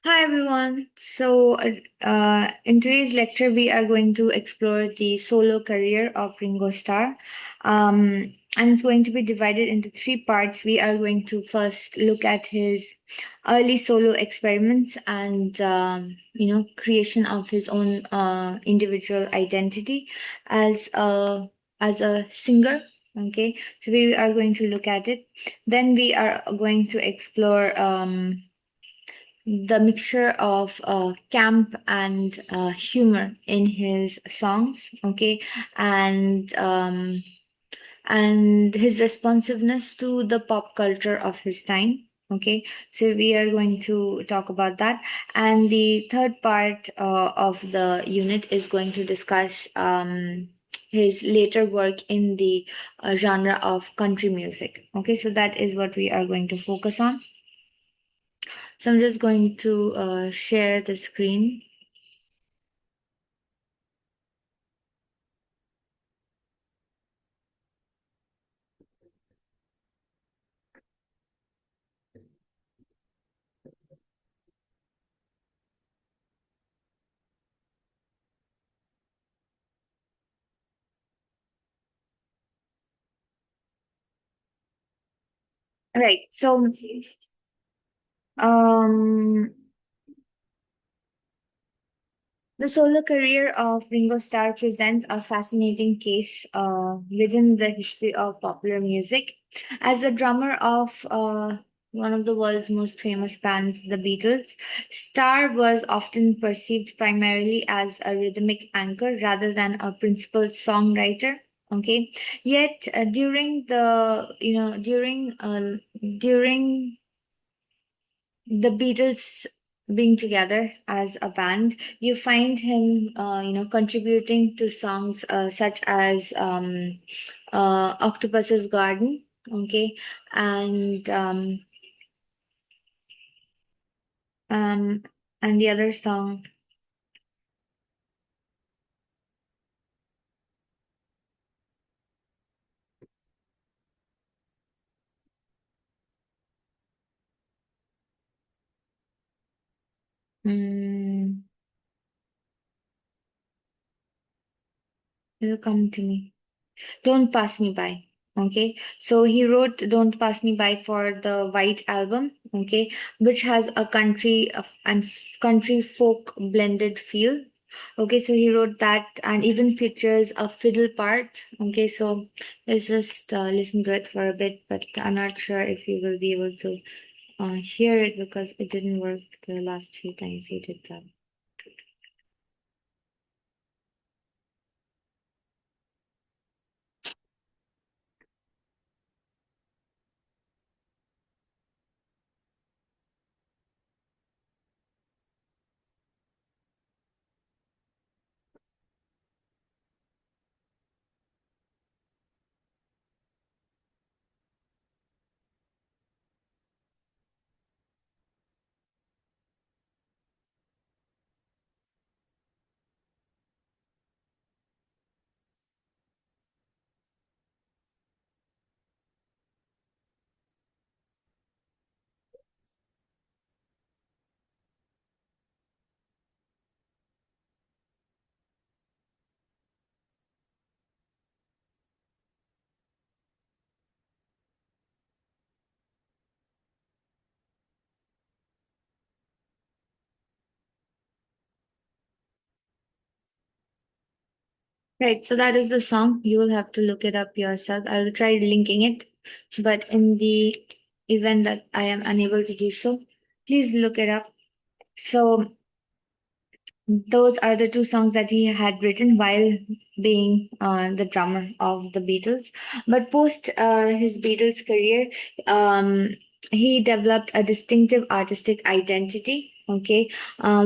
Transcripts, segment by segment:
Hi everyone. In today's lecture, we are going to explore the solo career of Ringo Starr. And it's going to be divided into three parts. We are going to first look at his early solo experiments and, creation of his own individual identity as a singer. Okay, so we are going to look at it. Then we are going to explore. The mixture of camp and humor in his songs, okay, and and his responsiveness to the pop culture of his time. Okay, so we are going to talk about that. And the third part of the unit is going to discuss his later work in the genre of country music. Okay, so that is what we are going to focus on. So I'm just going to share the screen. Right. Um, the solo career of Ringo Starr presents a fascinating case within the history of popular music. As the drummer of one of the world's most famous bands, the Beatles, Starr was often perceived primarily as a rhythmic anchor rather than a principal songwriter. Okay, yet during the you know during the Beatles being together as a band, you find him, contributing to songs such as "Octopus's Garden," okay, and um, and the other song. Mm, it'll come to me. Don't Pass Me By. Okay, so he wrote Don't Pass Me By for the White Album, okay, which has a country folk blended feel. Okay, so he wrote that and even features a fiddle part. Okay, so let's just listen to it for a bit, but I'm not sure if you will be able to hear it because it didn't work the last few times he did that. Right, so that is the song. You will have to look it up yourself. I will try linking it, but in the event that I am unable to do so, please look it up. So those are the two songs that he had written while being the drummer of the Beatles. But post his Beatles career, um, he developed a distinctive artistic identity. Okay,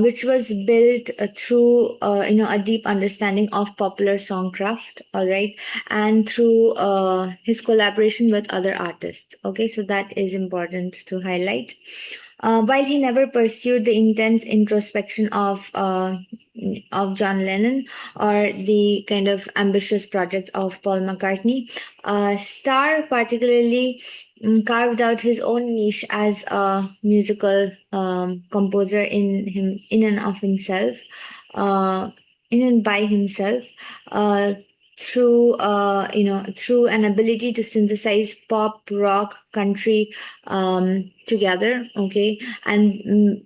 which was built through a deep understanding of popular songcraft. All right, and through his collaboration with other artists. Okay, so that is important to highlight. While he never pursued the intense introspection of John Lennon or the kind of ambitious projects of Paul McCartney, Starr particularly carved out his own niche as a musical composer in and of himself, uh, in and by himself, uh, through through an ability to synthesize pop, rock, country together, okay, and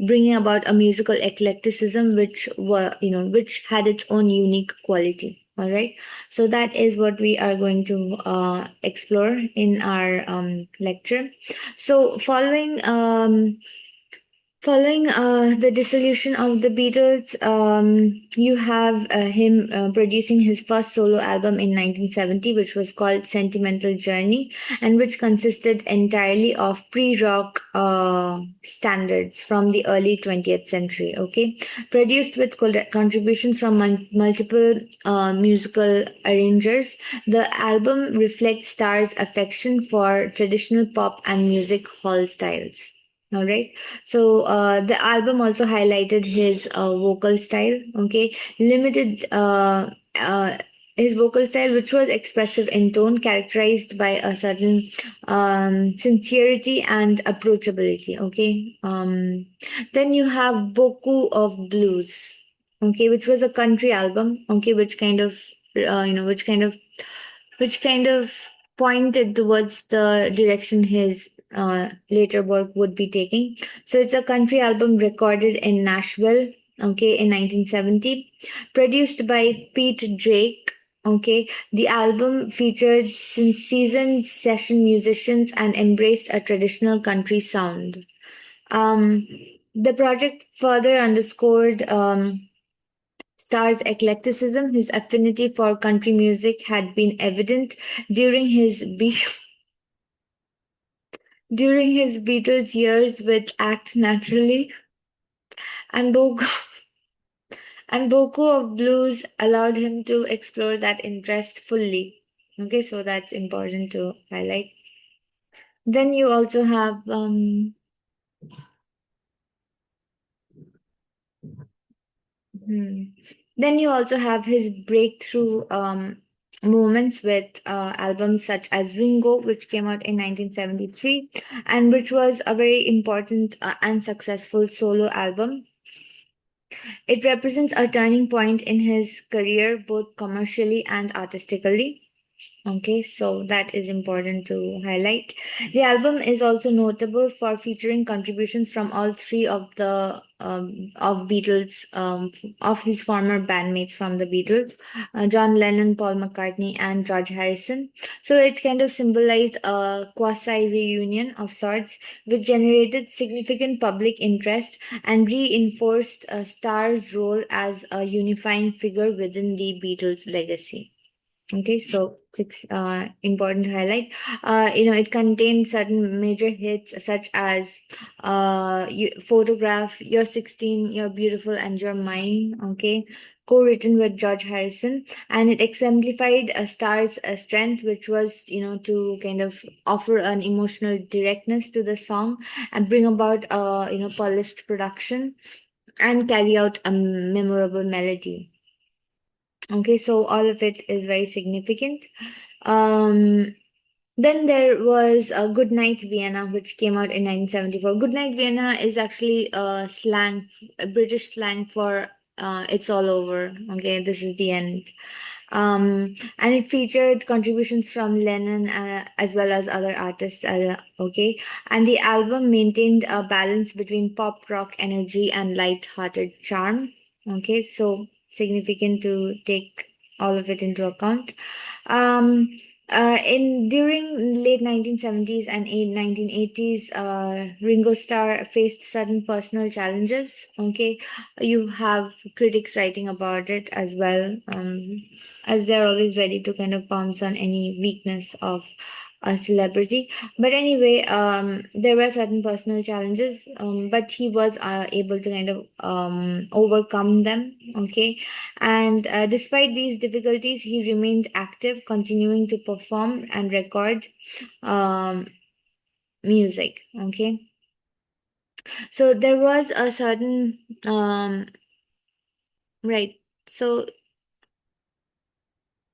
bringing about a musical eclecticism which had its own unique quality. All right, so that is what we are going to explore in our lecture. So following the dissolution of the Beatles, you have him producing his first solo album in 1970, which was called Sentimental Journey, and which consisted entirely of pre-rock standards from the early 20th century. Okay, produced with contributions from multiple musical arrangers, the album reflects Starr's affection for traditional pop and music hall styles. All right. So the album also highlighted his vocal style. Okay, limited his vocal style, which was expressive in tone, characterized by a certain sincerity and approachability. Okay. Then you have Boku of Blues. Okay, which was a country album. Okay, which kind of which kind of pointed towards the direction his later work would be taking. So it's a country album recorded in Nashville, okay, in 1970, produced by Pete Drake. Okay, the album featured seasoned session musicians and embraced a traditional country sound. Um, the project further underscored Starr's eclecticism. His affinity for country music had been evident during his during his Beatles years with Act Naturally, and Boku of Blues allowed him to explore that interest fully. Okay, so that's important to highlight. Then you also have hmm. Then you also have his breakthrough moments with albums such as Ringo, which came out in 1973, and which was a very important and successful solo album. It represents a turning point in his career, both commercially and artistically. Okay, so that is important to highlight. The album is also notable for featuring contributions from all three of the of Beatles of his former bandmates from the Beatles, John Lennon, Paul McCartney, and George Harrison. So it kind of symbolized a quasi reunion of sorts, which generated significant public interest and reinforced Starr's role as a unifying figure within the Beatles' legacy. Okay, so six important highlight. It contains certain major hits such as Photograph, You're 16, You're Beautiful, and You're Mine. Okay, co-written with George Harrison, and it exemplified a star's strength, which was, to kind of offer an emotional directness to the song and bring about polished production and carry out a memorable melody. Okay, so all of it is very significant. Um, then there was Good Night Vienna, which came out in 1974. Good Night Vienna is actually a British slang for it's all over. Okay, this is the end. And it featured contributions from Lennon as well as other artists. Okay, and the album maintained a balance between pop rock energy and light-hearted charm. Okay, so significant to take all of it into account. Um, in during late 1970s and 1980s, Ringo Starr faced certain personal challenges. Okay, you have critics writing about it as well, as they're always ready to kind of pounce on any weakness of a celebrity. But anyway, there were certain personal challenges, but he was able to kind of overcome them. Okay, and despite these difficulties, he remained active, continuing to perform and record um, music. Okay, so there was a certain right. So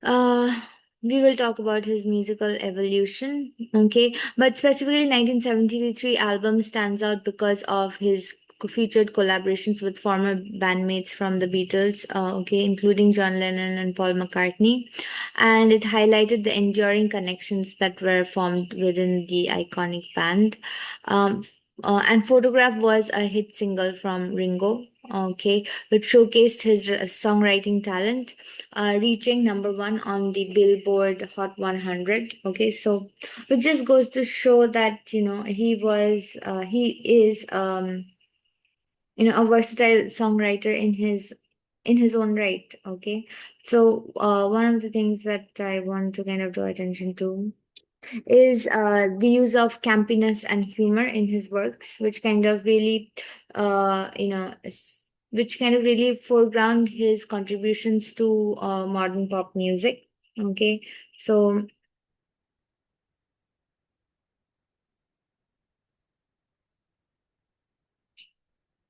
uh, we will talk about his musical evolution. Okay, but specifically 1973 album stands out because of his featured collaborations with former bandmates from the Beatles, okay, including John Lennon and Paul McCartney, and it highlighted the enduring connections that were formed within the iconic band. Um, and Photograph was a hit single from Ringo, okay, which showcased his songwriting talent, reaching number one on the Billboard Hot 100. Okay, so which just goes to show that he is a versatile songwriter in his own right. Okay, so one of the things that I want to kind of draw attention to is the use of campiness and humor in his works, which kind of really, which kind of really foreground his contributions to modern pop music. Okay, so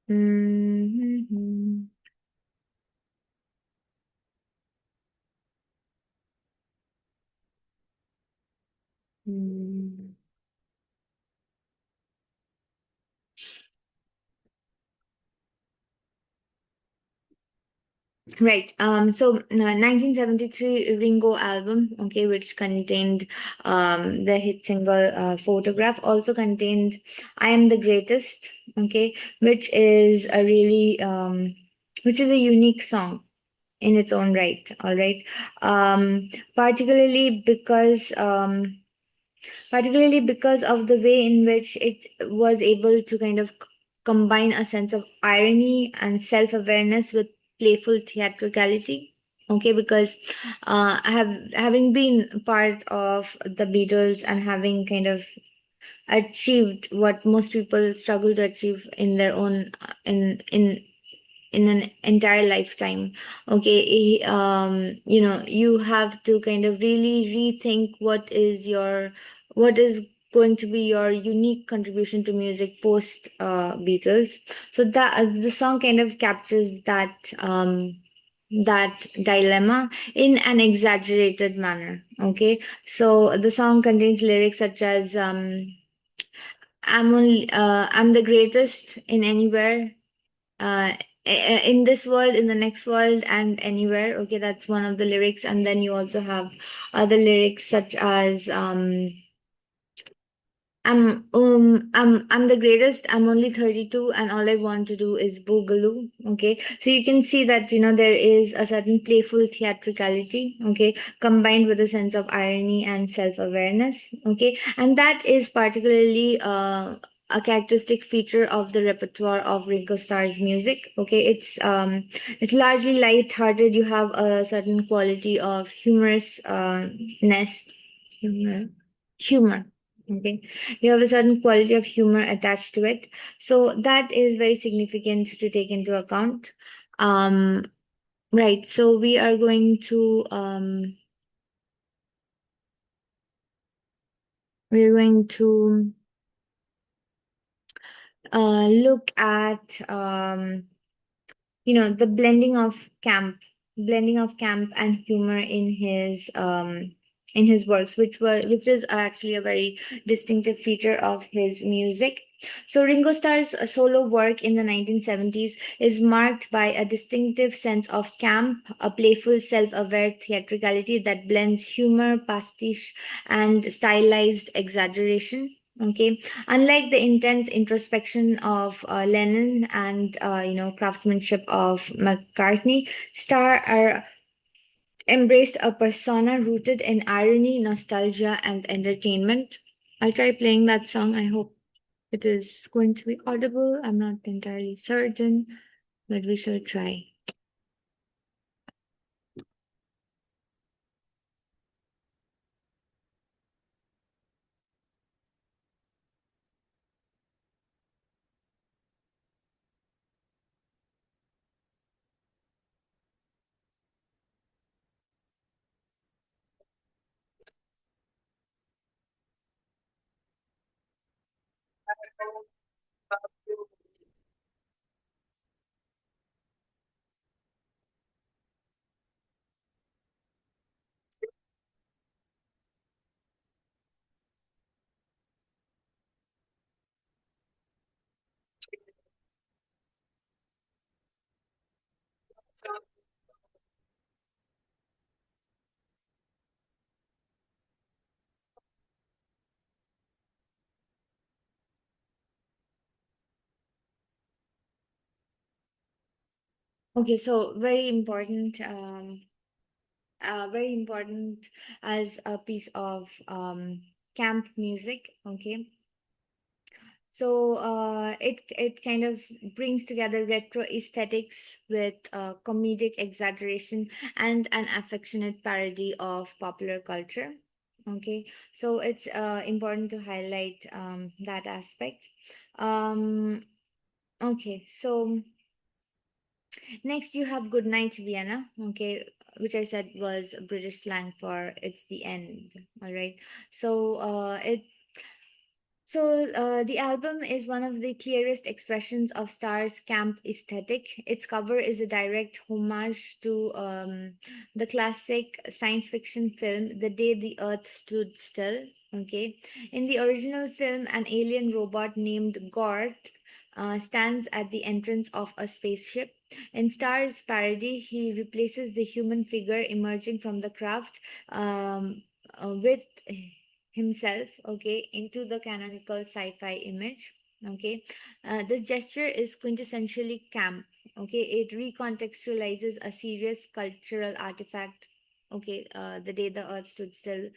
mhm, mm. Right. So 1973 Ringo album, okay, which contained the hit single Photograph, also contained I Am the Greatest, okay, which is a unique song in its own right, all right. Um, particularly because um, particularly because of the way in which it was able to kind of combine a sense of irony and self awareness with playful theatricality. Okay, because having been part of the Beatles and having kind of achieved what most people struggle to achieve in their own in an entire lifetime. Okay, you have to kind of really rethink what is going to be your unique contribution to music post Beatles. So that the song kind of captures that dilemma in an exaggerated manner. Okay, so the song contains lyrics such as I'm the greatest in anywhere, in this world, in the next world, and anywhere. Okay, that's one of the lyrics. And then you also have other lyrics such as I'm the greatest. I'm only 32 and all I want to do is boogaloo. Okay. So you can see that, there is a certain playful theatricality, okay, combined with a sense of irony and self-awareness. Okay. And that is particularly a characteristic feature of the repertoire of Ringo Starr's music. Okay. It's largely light-hearted. You have a certain quality of humorousness, humor. Okay, you have a certain quality of humor attached to it, so that is very significant to take into account. um right, so we're going to look at the blending of camp and humor in his works, which is actually a very distinctive feature of his music. So Ringo Starr's solo work in the 1970s is marked by a distinctive sense of camp, a playful self-aware theatricality that blends humor, pastiche, and stylized exaggeration. Okay, unlike the intense introspection of Lennon and craftsmanship of McCartney, Starr embraced a persona rooted in irony, nostalgia, and entertainment. I'll try playing that song. I hope it is going to be audible. I'm not entirely certain, but we shall try. Okay, so very important as a piece of camp music. Okay, so it kind of brings together retro aesthetics with comedic exaggeration and an affectionate parody of popular culture. Okay, so it's important to highlight that aspect. Um, okay, so next, you have Good Night Vienna, okay, which I said was British slang for it's the end. All right. So the album is one of the clearest expressions of Star's camp aesthetic. Its cover is a direct homage to the classic science fiction film The Day the Earth Stood Still. Okay, in the original film, an alien robot named Gort stands at the entrance of a spaceship. In Star's parody, he replaces the human figure emerging from the craft with himself, okay, into the canonical sci-fi image. Okay, this gesture is quintessentially camp. Okay, it recontextualizes a serious cultural artifact. Okay, The Day the Earth Stood Still,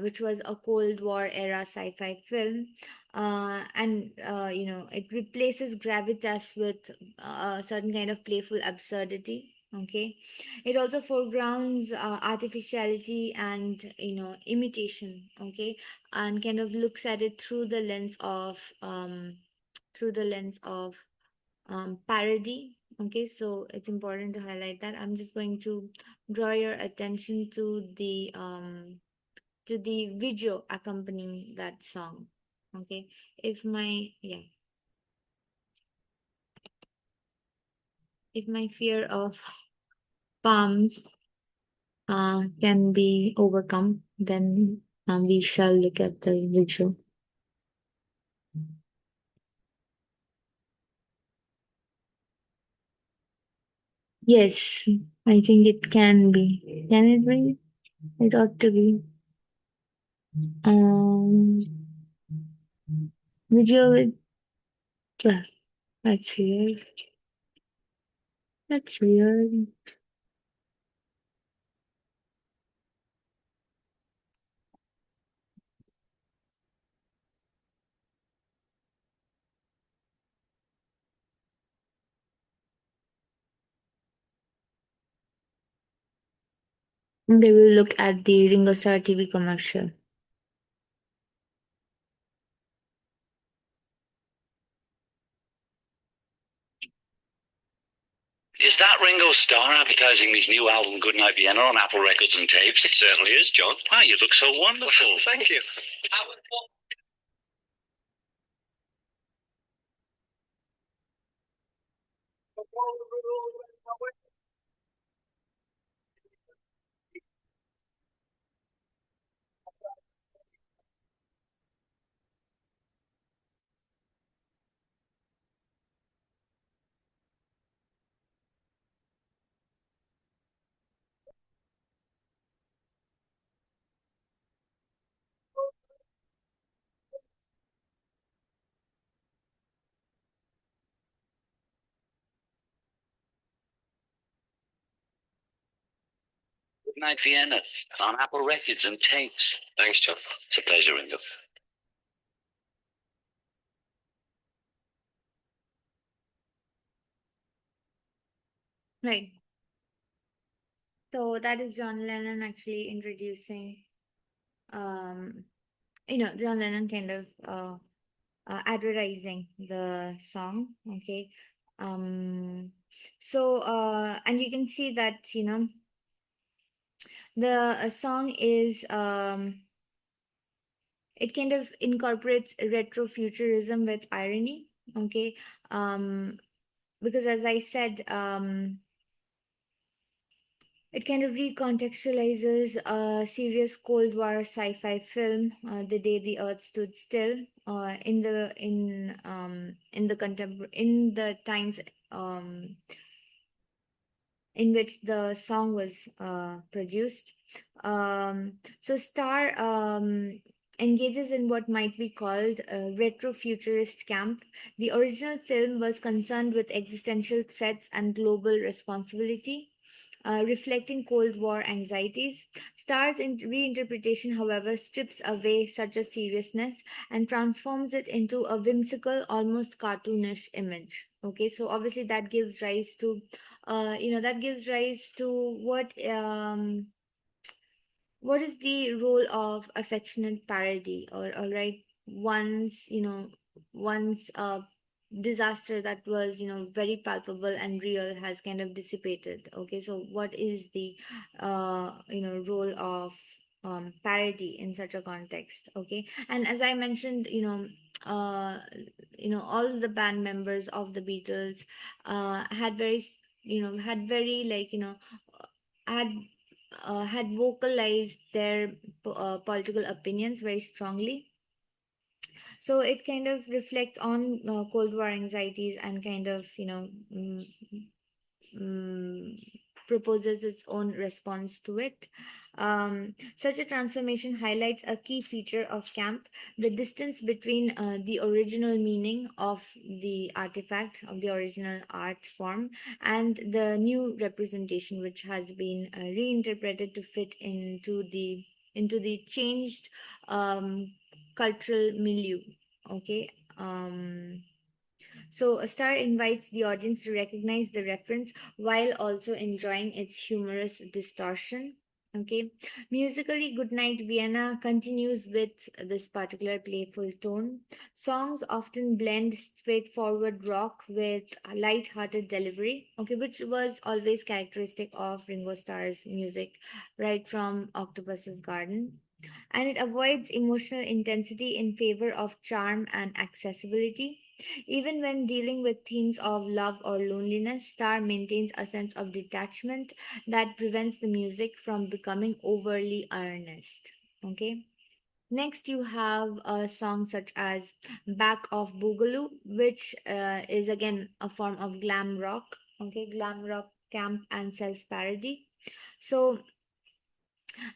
which was a Cold War era sci-fi film, and it replaces gravitas with a certain kind of playful absurdity. Okay, it also foregrounds artificiality and imitation. Okay, and kind of looks at it through the lens of parody. Okay, so it's important to highlight that. I'm just going to draw your attention to the video accompanying that song. Okay, if my fear of palms can be overcome, then we shall look at the visual. Yes, I think it can be. Can it be? It ought to be. Um, visual with, yeah, that's weird. That's weird. They will look at the Ringo Starr TV commercial. Is that Ringo Starr advertising his new album Goodnight Vienna on Apple Records and Tapes? It certainly is, John. Ah, you look so wonderful. Thank you. Goodnight Vienna on Apple Records and Tapes. Thanks, John. It's a pleasure, Ringo. Right. So that is John Lennon actually introducing, John Lennon kind of advertising the song. Okay. Um, and you can see that, the song is, it kind of incorporates retrofuturism with irony. Okay. Because as I said, it kind of recontextualizes a serious Cold War sci-fi film, "The Day the Earth Stood Still," in the times in which the song was produced. So Starr engages in what might be called retrofuturist camp. The original film was concerned with existential threats and global responsibility, reflecting Cold War anxieties. Star's reinterpretation, however, strips away such a seriousness and transforms it into a whimsical, almost cartoonish image. Okay, so obviously that gives rise to, that gives rise to what is the role of affectionate parody, or all right, once a disaster that was very palpable and real has kind of dissipated. Okay, so what is the role of parody in such a context? Okay, and as I mentioned, uh all the band members of the Beatles had had very had had vocalized their political opinions very strongly. So it kind of reflects on Cold War anxieties and kind of, mm, proposes its own response to it. Such a transformation highlights a key feature of camp: the distance between the original meaning of the artifact, of the original art form, and the new representation, which has been reinterpreted to fit into the changed cultural milieu. Okay. So, a star invites the audience to recognize the reference while also enjoying its humorous distortion. Okay. Musically, Goodnight Vienna continues with this particular playful tone. Songs often blend straightforward rock with a light-hearted delivery, okay, which was always characteristic of Ringo Starr's music right from Octopus's Garden. And it avoids emotional intensity in favor of charm and accessibility. Even when dealing with themes of love or loneliness, Star maintains a sense of detachment that prevents the music from becoming overly earnest. Okay. Next, you have a song such as Back of Boogaloo, which is again a form of glam rock. Okay, glam rock, camp, and self parody. So,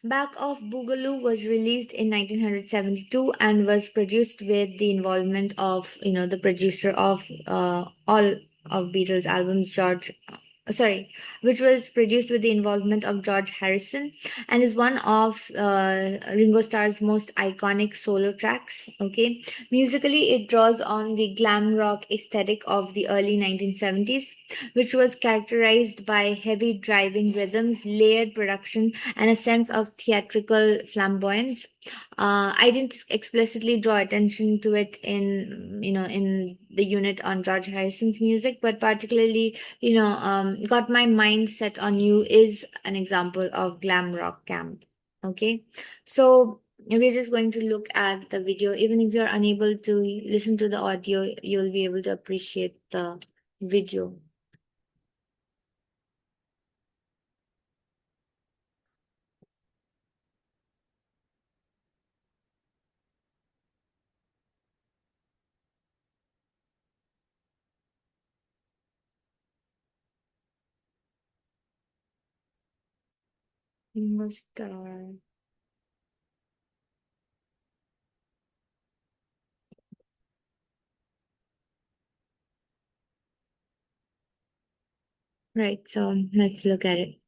Back of Boogaloo was released in 1972 and was produced with the involvement of, the producer of all of Beatles albums, which was produced with the involvement of George Harrison, and is one of Ringo Starr's most iconic solo tracks. Okay, musically, it draws on the glam rock aesthetic of the early 1970s, which was characterized by heavy driving rhythms, layered production, and a sense of theatrical flamboyance. I didn't explicitly draw attention to it in the unit on George Harrison's music, but particularly, got my mind set on you is an example of glam rock camp. Okay, so we're just going to look at the video. Even if you're unable to listen to the audio, you'll be able to appreciate the video. Ringo Starr. Right, so let's look at it.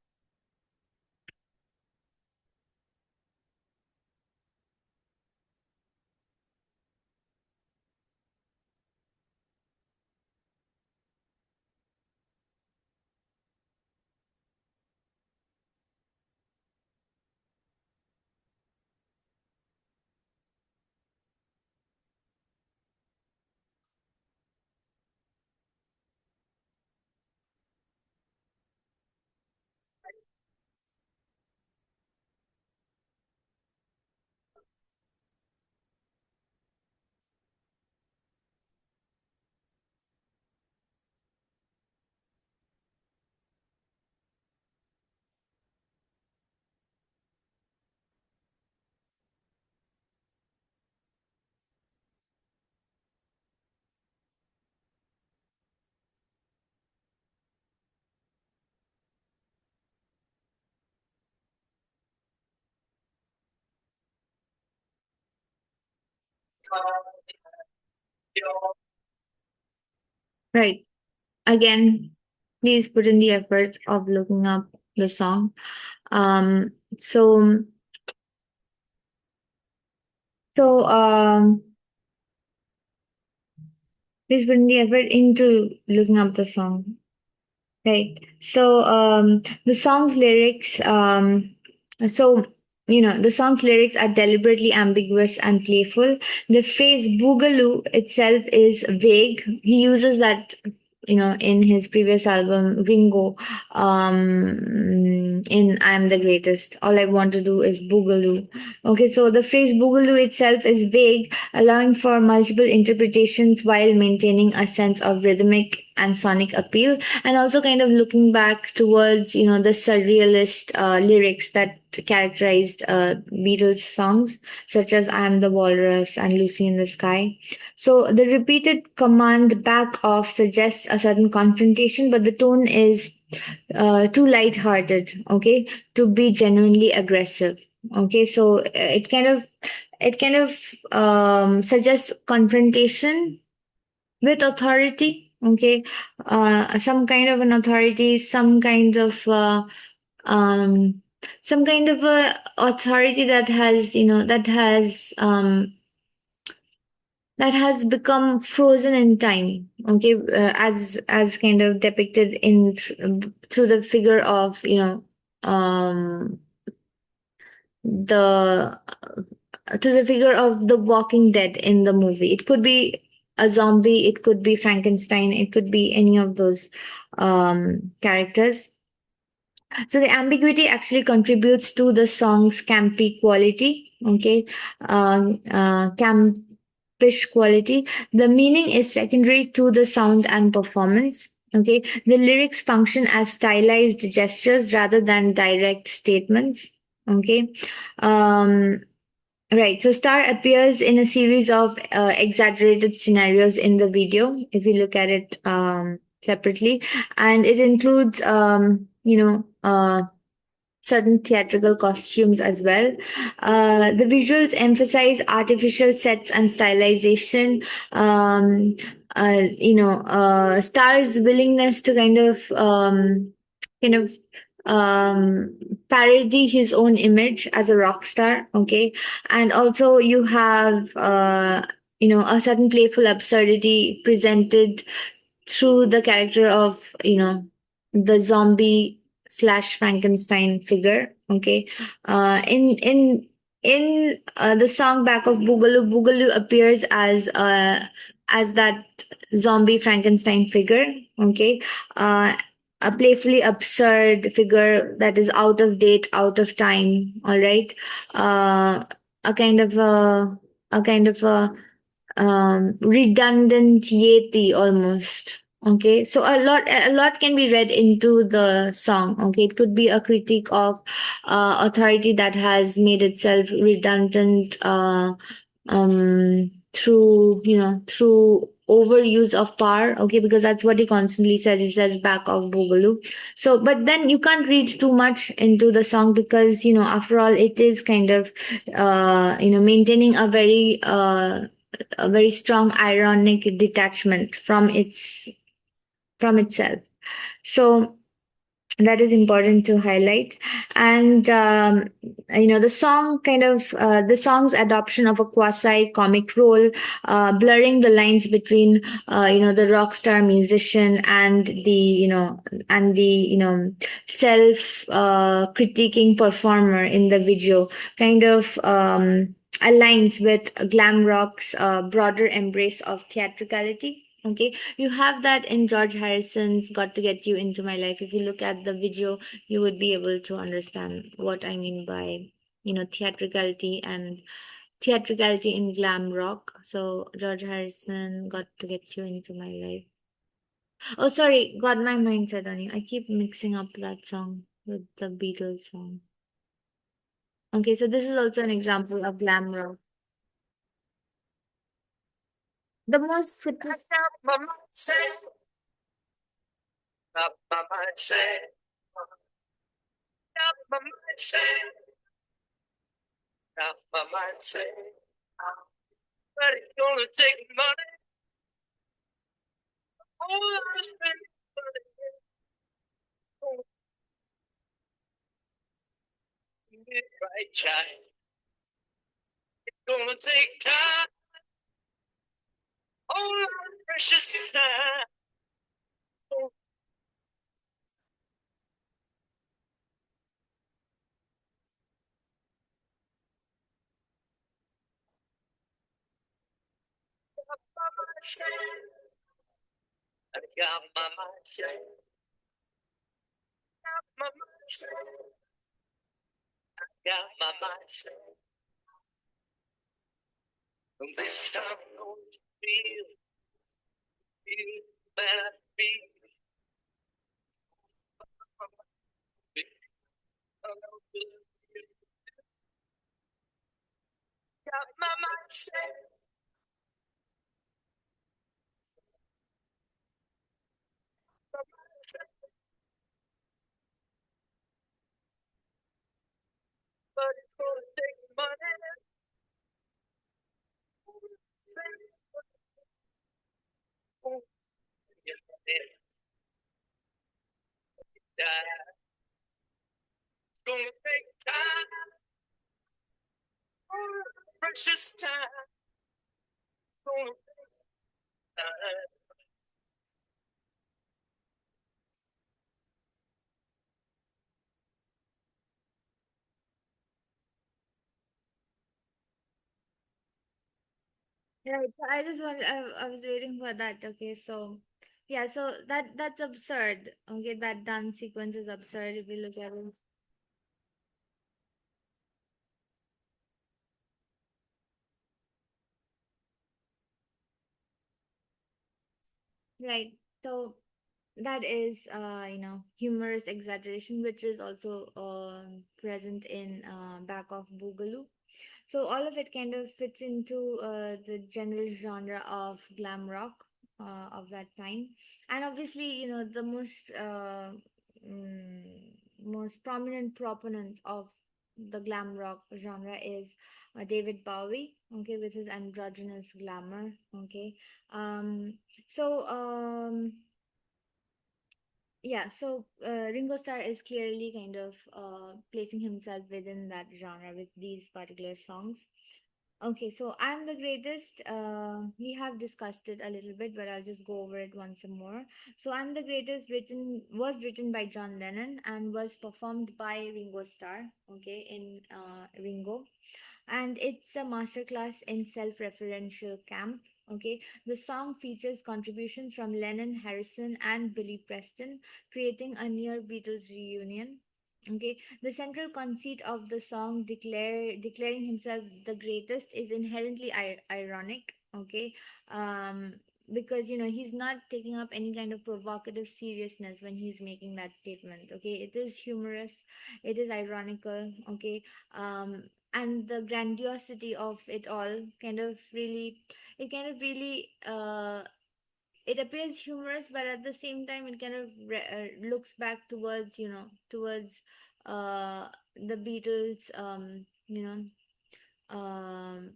Right. Again, please put in the effort of looking up the song. Um, so, so, please put in the effort into looking up the song. Right. So, the song's lyrics, so, the song's lyrics are deliberately ambiguous and playful. The phrase boogaloo itself is vague. He uses that, in his previous album, Ringo, in I'm the Greatest. All I want to do is boogaloo. Okay, so the phrase boogaloo itself is vague, allowing for multiple interpretations while maintaining a sense of rhythmic and sonic appeal, and also kind of looking back towards the surrealist lyrics that characterized Beatles songs such as I Am the Walrus and Lucy in the Sky. So the repeated command back off suggests a certain confrontation, but the tone is too light-hearted, okay, to be genuinely aggressive. Okay, so it kind of suggests confrontation with authority. Okay, some kind of an authority, um, some kind of a authority that has become frozen in time. Okay, as kind of depicted through the figure of the to the figure of the Walking Dead in the movie. It could be a zombie, it could be Frankenstein, it could be any of those characters. So the ambiguity actually contributes to the song's campy quality. Okay, campish quality. The meaning is secondary to the sound and performance. Okay, the lyrics function as stylized gestures rather than direct statements. Okay, um, right. So Star appears in a series of exaggerated scenarios in the video. If you look at it separately, and it includes certain theatrical costumes as well. The visuals emphasize artificial sets and stylization. Star's willingness to kind of parody his own image as a rock star. Okay, and also you have a certain playful absurdity presented through the character of the zombie slash Frankenstein figure. Okay, in the song back of Boogaloo, Boogaloo appears as that zombie Frankenstein figure. Okay, uh, a playfully absurd figure that is out of date, out of time. All right, a kind of a redundant yeti almost. Okay, so a lot can be read into the song. Okay, it could be a critique of authority that has made itself redundant through overuse of power. Okay, because that's what he constantly says. He says back of Boogaloo. So but then you can't read too much into the song, because after all it is kind of maintaining a very strong ironic detachment from itself. So that is important to highlight. And the song's adoption of a quasi comic role, blurring the lines between the rock star musician and the self critiquing performer in the video, kind of aligns with glam rock's broader embrace of theatricality. Okay, you have that in George Harrison's Got to Get You Into My Life. If you look at the video, you would be able to understand what I mean by, theatricality in glam rock. So George Harrison, Got to Get You Into My Life. Oh, sorry, got my mindset on you. I keep mixing up that song with the Beatles song. Okay, so this is also an example of glam rock. The most but it's gonna take money. All I spend money. Right, child. It's gonna take time. All our precious time. I got my mind set. My mind set. Got my mind set. And this time I'm gonna feel that I feel. Got my mind set. But it's gonna take money. It's gonna take time. Precious time. Gonna take time. Right. So I was waiting for that. Okay. So, yeah. So that's absurd. Okay. That dance sequence is absurd if you look at it. Right. So that is, humorous exaggeration, which is also present in Back of Boogaloo. So all of it kind of fits into the general genre of glam rock of that time, and obviously, the most prominent proponents of the glam rock genre is David Bowie, okay, with his androgynous glamour, okay. So yeah, so Ringo Starr is clearly kind of placing himself within that genre with these particular songs. Okay, so I'm the greatest. We have discussed it a little bit, but I'll just go over it once more. So I'm the greatest was written by John Lennon and was performed by Ringo Starr. Okay, in Ringo, and it's a masterclass in self-referential camp. Okay, the song features contributions from Lennon, Harrison, and Billy Preston, creating a near Beatles reunion. Okay, the central conceit of the song, declaring himself the greatest, is inherently ironic. Okay, um, because he's not taking up any kind of provocative seriousness when he's making that statement. Okay, it is humorous, it is ironical. Okay, and the grandiosity of it all kind of really it appears humorous, but at the same time it kind of looks back towards uh the Beatles, um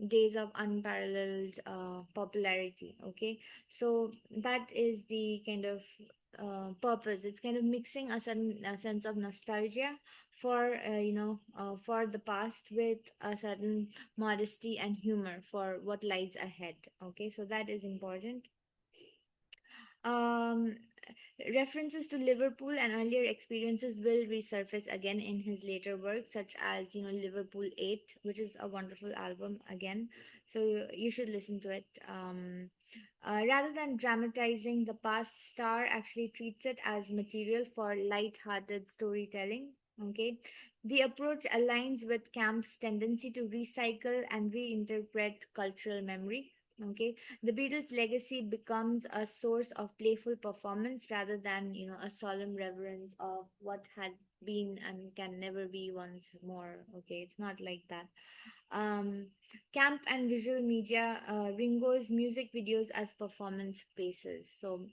days of unparalleled popularity. Okay, so that is the kind of purpose. It's kind of mixing a certain sense of nostalgia for for the past with a certain modesty and humor for what lies ahead. Okay, so that is important. um References to Liverpool and earlier experiences will resurface again in his later work, such as Liverpool 8, which is a wonderful album again. So you should listen to it. Rather than dramatizing the past, Star actually treats it as material for light-hearted storytelling. Okay, the approach aligns with Camp's tendency to recycle and reinterpret cultural memory. Okay, the Beatles' legacy becomes a source of playful performance rather than, a solemn reverence of what had been and can never be once more. Okay, it's not like that. Um, Camp and visual media, Ringo's music videos as performance pieces. So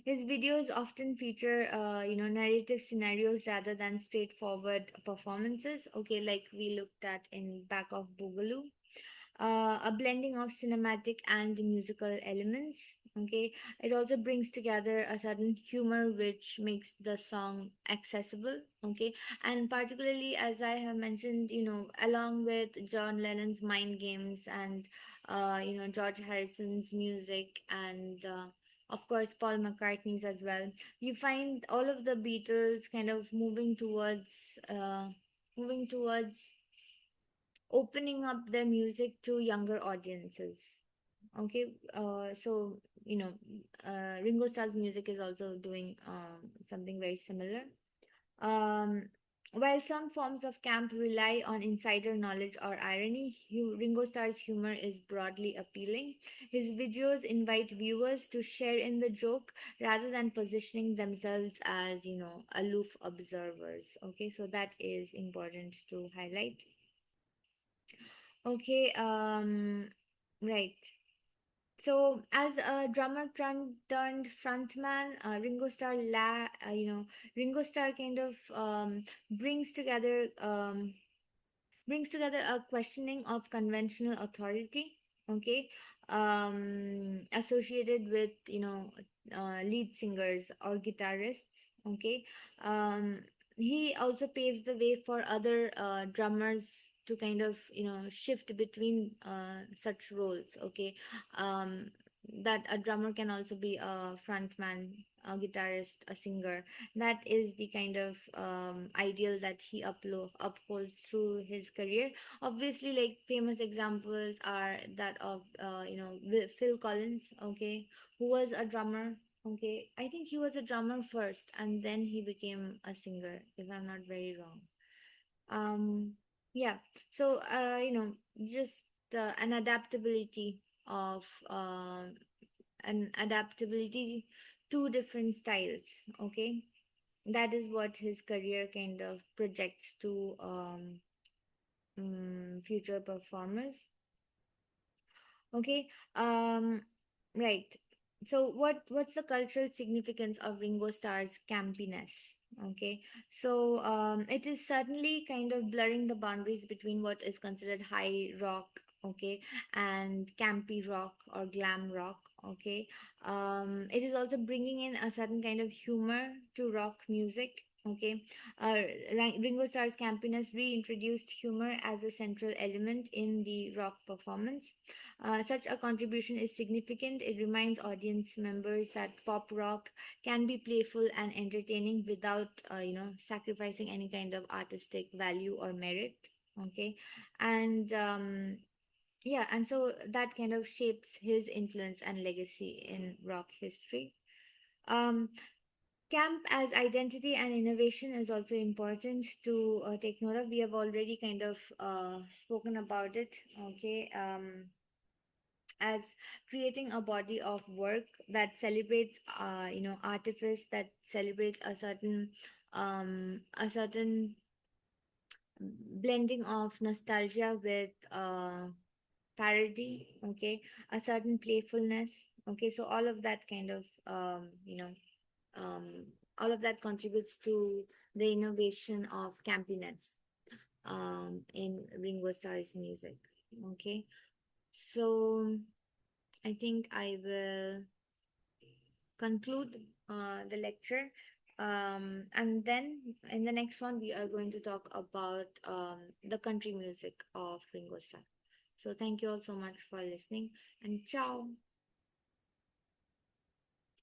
his videos often feature, narrative scenarios rather than straightforward performances. Okay, like we looked at in Back of Boogaloo. a blending of cinematic and musical elements. Okay, it also brings together a certain humor which makes the song accessible. Okay, and particularly as I have mentioned, along with John Lennon's Mind Games and George Harrison's music and of course Paul McCartney's as well, you find all of the Beatles kind of moving towards opening up their music to younger audiences. Okay, so Ringo Starr's music is also doing something very similar. Um, while some forms of camp rely on insider knowledge or irony, Ringo Starr's humor is broadly appealing. His videos invite viewers to share in the joke rather than positioning themselves as, aloof observers. Okay, so that is important to highlight. Okay, right. So, as a drummer turned frontman, Ringo Starr kind of brings together brings together a questioning of conventional authority. Okay, associated with lead singers or guitarists. Okay, um, he also paves the way for other drummers to kind of shift between such roles. Okay, um, that a drummer can also be a frontman, a guitarist, a singer. That is the kind of ideal that he upholds through his career. Obviously, like famous examples are that of Phil Collins, okay, who was a drummer. Okay, I think he was a drummer first and then he became a singer, if I'm not very wrong. um yeah, so just an adaptability of an adaptability to different styles. Okay, that is what his career kind of projects to future performers. Okay, right. So what's the cultural significance of Ringo Starr's campiness? Okay, so it is certainly kind of blurring the boundaries between what is considered high rock, okay, and campy rock or glam rock. Okay, it is also bringing in a certain kind of humor to rock music. Okay, uh, Ringo Starr's campiness reintroduced humor as a central element in the rock performance. Such a contribution is significant. It reminds audience members that pop rock can be playful and entertaining without, sacrificing any kind of artistic value or merit. Okay, and yeah, and so that kind of shapes his influence and legacy in rock history. Um, Camp as identity and innovation is also important to take note of. We have already kind of spoken about it. Okay. As creating a body of work that celebrates artifice, that celebrates a certain blending of nostalgia with parody. Okay, a certain playfulness. Okay, so all of that kind of um, all of that contributes to the innovation of campiness in Ringo Starr's music. Okay, so I think I will conclude the lecture. And then in the next one, we are going to talk about the country music of Ringo Starr. So thank you all so much for listening and ciao.